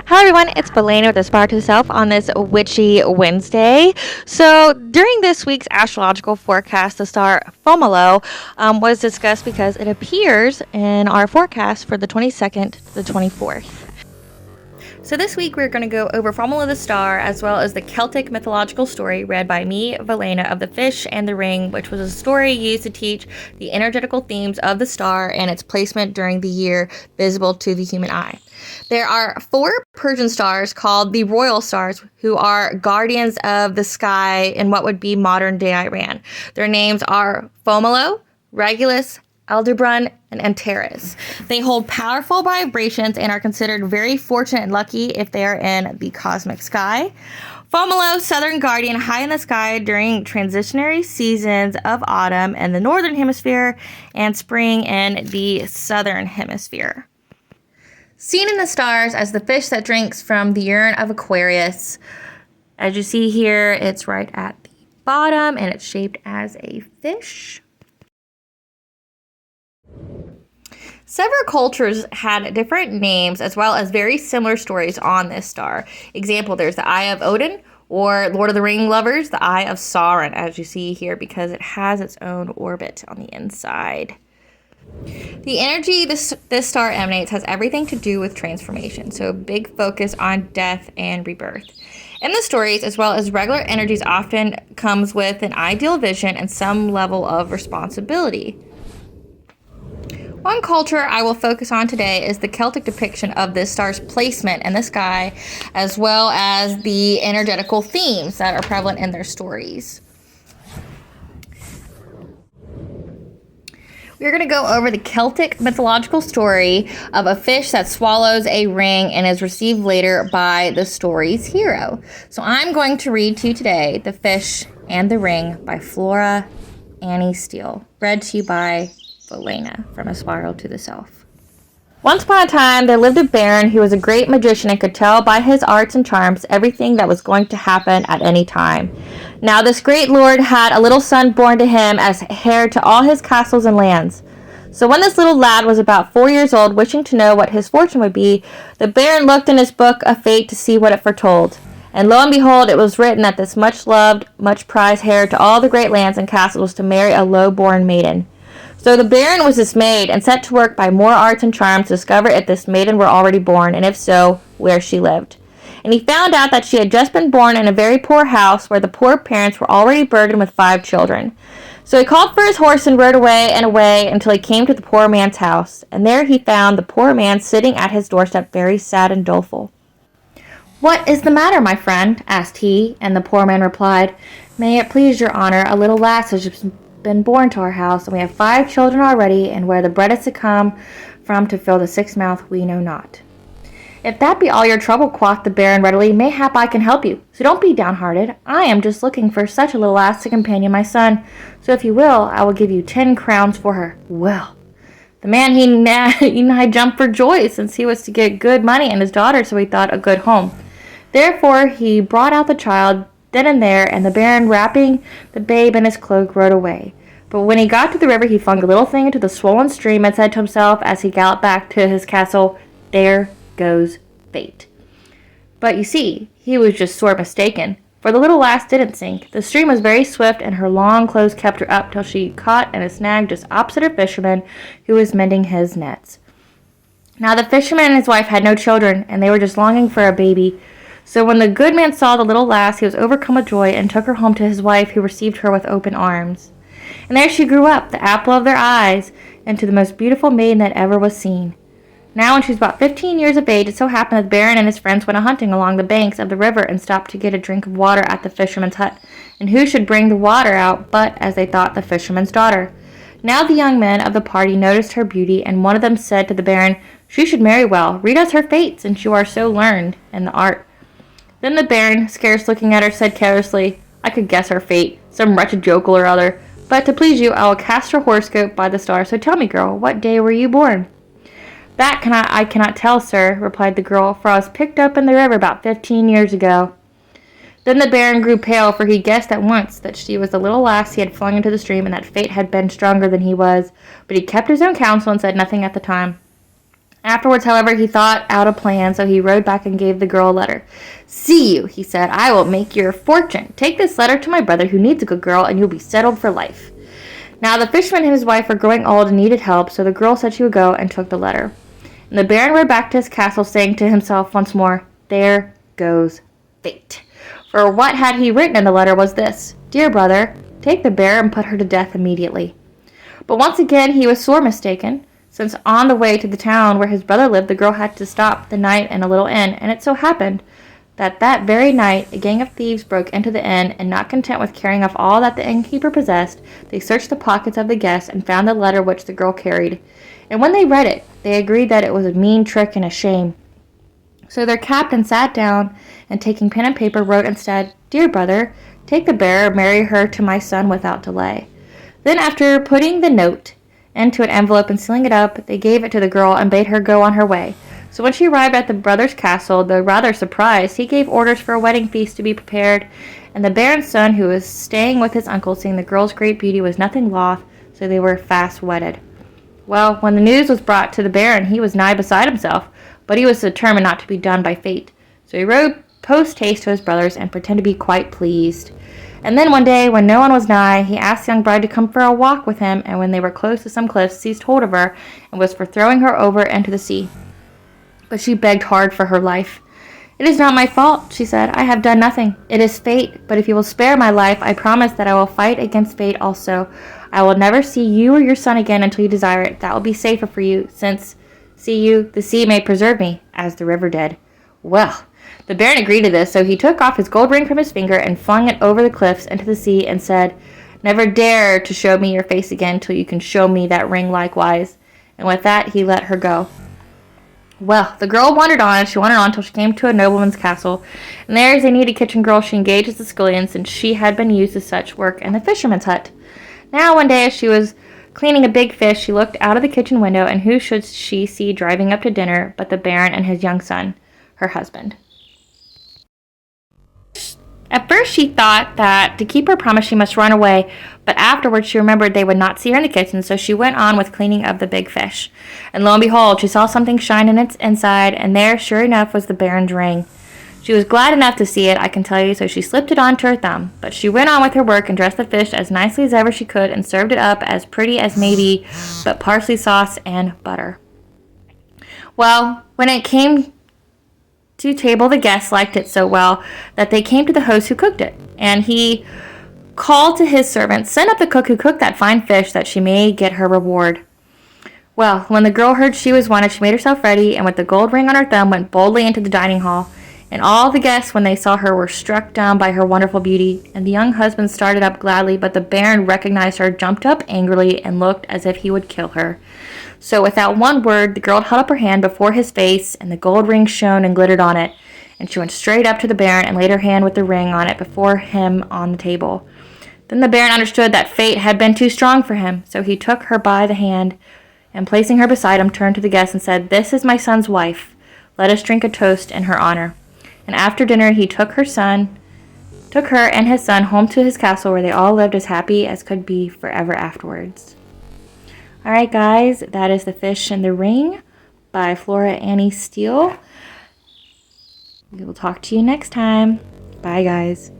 Hi everyone, it's Belena with Aspire to the Self on this Witchy Wednesday. So during this week's astrological forecast, the star Fomalhaut was discussed because it appears in our forecast for the 22nd to the 24th. So this week we're going to go over Fomalhaut the Star as well as the Celtic mythological story read by me, Valena, of the Fish and the Ring, which was a story used to teach the energetical themes of the star and its placement during the year visible to the human eye. There are 4 Persian stars called the royal stars who are guardians of the sky in what would be modern-day Iran. Their names are Fomalhaut, Regulus, Aldebaran, and Antares. They hold powerful vibrations and are considered very fortunate and lucky if they are in the cosmic sky. Fomalhaut, southern guardian, high in the sky during transitionary seasons of autumn in the northern hemisphere and spring in the southern hemisphere. Seen in the stars as the fish that drinks from the urine of Aquarius. As you see here, it's right at the bottom and it's shaped as a fish. Several cultures had different names as well as very similar stories on this star. Example, there's the Eye of Odin, or Lord of the Ring lovers, the Eye of Sauron, as you see here, because it has its own orbit on the inside. The energy this star emanates has everything to do with transformation, so a big focus on death and rebirth. In the stories, as well as regular energies, often comes with an ideal vision and some level of responsibility. One culture I will focus on today is the Celtic depiction of this star's placement in the sky, as well as the energetical themes that are prevalent in their stories. We're going to go over the Celtic mythological story of a fish that swallows a ring and is received later by the story's hero. So I'm going to read to you today The Fish and the Ring by Flora Annie Steele, read to you by Valena from A Spiral to the Self. Once upon a time, there lived a baron who was a great magician and could tell by his arts and charms everything that was going to happen at any time. Now, this great lord had a little son born to him as heir to all his castles and lands. So when this little lad was about 4 years old, wishing to know what his fortune would be, the baron looked in his book of fate to see what it foretold. And lo and behold, it was written that this much-loved, much-prized heir to all the great lands and castles was to marry a low-born maiden. So the baron was dismayed and set to work by more arts and charms to discover if this maiden were already born, and if so, where she lived. And he found out that she had just been born in a very poor house where the poor parents were already burdened with 5 children. So he called for his horse and rode away and away until he came to the poor man's house. And there he found the poor man sitting at his doorstep very sad and doleful. "What is the matter, my friend?" asked he, and the poor man replied, "May it please your honor, a little lass has just been born to our house, and we have 5 children already, and where the bread is to come from to fill the 6th mouth we know not." "If that be all your trouble," quoth the baron readily, "mayhap I can help you. So don't be downhearted. I am just looking for such a little lass to companion my son. So if you will, I will give you 10 crowns for her." Well, the man he nigh jumped for joy, since he was to get good money and his daughter, so he thought a good home. Therefore he brought out the child then and there, and the baron, wrapping the babe in his cloak, rode away. But when he got to the river, he flung the little thing into the swollen stream and said to himself as he galloped back to his castle, "There goes fate." But you see, he was just sore mistaken, for the little lass didn't sink. The stream was very swift, and her long clothes kept her up till she caught in a snag just opposite a fisherman who was mending his nets. Now the fisherman and his wife had no children, and they were just longing for a baby. So when the good man saw the little lass, he was overcome with joy and took her home to his wife, who received her with open arms. And there she grew up, the apple of their eyes, into the most beautiful maiden that ever was seen. Now when she was about 15 years of age, it so happened that the baron and his friends went a-hunting along the banks of the river and stopped to get a drink of water at the fisherman's hut. And who should bring the water out but, as they thought, the fisherman's daughter. Now the young men of the party noticed her beauty, and one of them said to the baron, "She should marry well. Read us her fate, since you are so learned in the art." Then the baron, scarce looking at her, said carelessly, "I could guess her fate, some wretched yokel or other. But to please you, I will cast her horoscope by the star. So tell me, girl, what day were you born?" "That I cannot tell, sir," replied the girl, "for I was picked up in the river about 15 years ago." Then the baron grew pale, for he guessed at once that she was the little lass he had flung into the stream, and that fate had been stronger than he was. But he kept his own counsel and said nothing at the time. Afterwards, however, he thought out a plan, so he rode back and gave the girl a letter. "See you," he said. "I will make your fortune. Take this letter to my brother who needs a good girl, and you'll be settled for life." Now the fisherman and his wife were growing old and needed help, so the girl said she would go and took the letter. And the baron rode back to his castle, saying to himself once more, "There goes fate." For what had he written in the letter was this: "Dear brother, take the bear and put her to death immediately." But once again he was sore mistaken, since on the way to the town where his brother lived, the girl had to stop the night in a little inn, and it so happened that very night a gang of thieves broke into the inn, and not content with carrying off all that the innkeeper possessed, they searched the pockets of the guests and found the letter which the girl carried. And when they read it, they agreed that it was a mean trick and a shame. So their captain sat down and, taking pen and paper, wrote instead, "Dear brother, take the bear and marry her to my son without delay." Then, after putting the note into an envelope and sealing it up, they gave it to the girl and bade her go on her way. So when she arrived at the brother's castle, though rather surprised, he gave orders for a wedding feast to be prepared, and the baron's son, who was staying with his uncle, seeing the girl's great beauty, was nothing loth, so they were fast wedded. Well, when the news was brought to the baron, he was nigh beside himself, but he was determined not to be done by fate. So he rode post-haste to his brothers and pretended to be quite pleased. And then one day, when no one was nigh, he asked the young bride to come for a walk with him, and when they were close to some cliffs, seized hold of her, and was for throwing her over into the sea. But she begged hard for her life. "It is not my fault," she said. "I have done nothing. It is fate. But if you will spare my life, I promise that I will fight against fate also. I will never see you or your son again until you desire it. That will be safer for you, since, see you, the sea may preserve me, as the river did." Well, the baron agreed to this, so he took off his gold ring from his finger and flung it over the cliffs into the sea and said, "Never dare to show me your face again till you can show me that ring likewise." And with that he let her go. Well, the girl wandered on, and she wandered on till she came to a nobleman's castle, and there, as they needed a kitchen girl, she engaged as a scullion, since she had been used to such work in the fisherman's hut. Now one day, as she was cleaning a big fish, she looked out of the kitchen window, and who should she see driving up to dinner but the baron and his young son, her husband. At first she thought that to keep her promise she must run away, but afterwards she remembered they would not see her in the kitchen, so she went on with cleaning of the big fish. And lo and behold, she saw something shine in its inside, and there, sure enough, was the baron's ring. She was glad enough to see it, I can tell you, so she slipped it onto her thumb. But she went on with her work and dressed the fish as nicely as ever she could, and served it up as pretty as may be, but parsley sauce and butter. Well, when it came to table, the guests liked it so well that they came to the host who cooked it, and he called to his servants, "Send up the cook who cooked that fine fish, that she may get her reward." Well, when the girl heard she was wanted, she made herself ready, and with the gold ring on her thumb went boldly into the dining hall. And all the guests, when they saw her, were struck down by her wonderful beauty, and the young husband started up gladly, but the baron recognized her, jumped up angrily, and looked as if he would kill her. So without one word, the girl held up her hand before his face, and the gold ring shone and glittered on it. And she went straight up to the baron and laid her hand with the ring on it before him on the table. Then the baron understood that fate had been too strong for him, so he took her by the hand, and placing her beside him, turned to the guests and said, "This is my son's wife. Let us drink a toast in her honor." And after dinner he took her and his son home to his castle, where they all lived as happy as could be forever afterwards. All right, guys, that is The Fish and the Ring by Flora Annie Steele. We will talk to you next time. Bye, guys.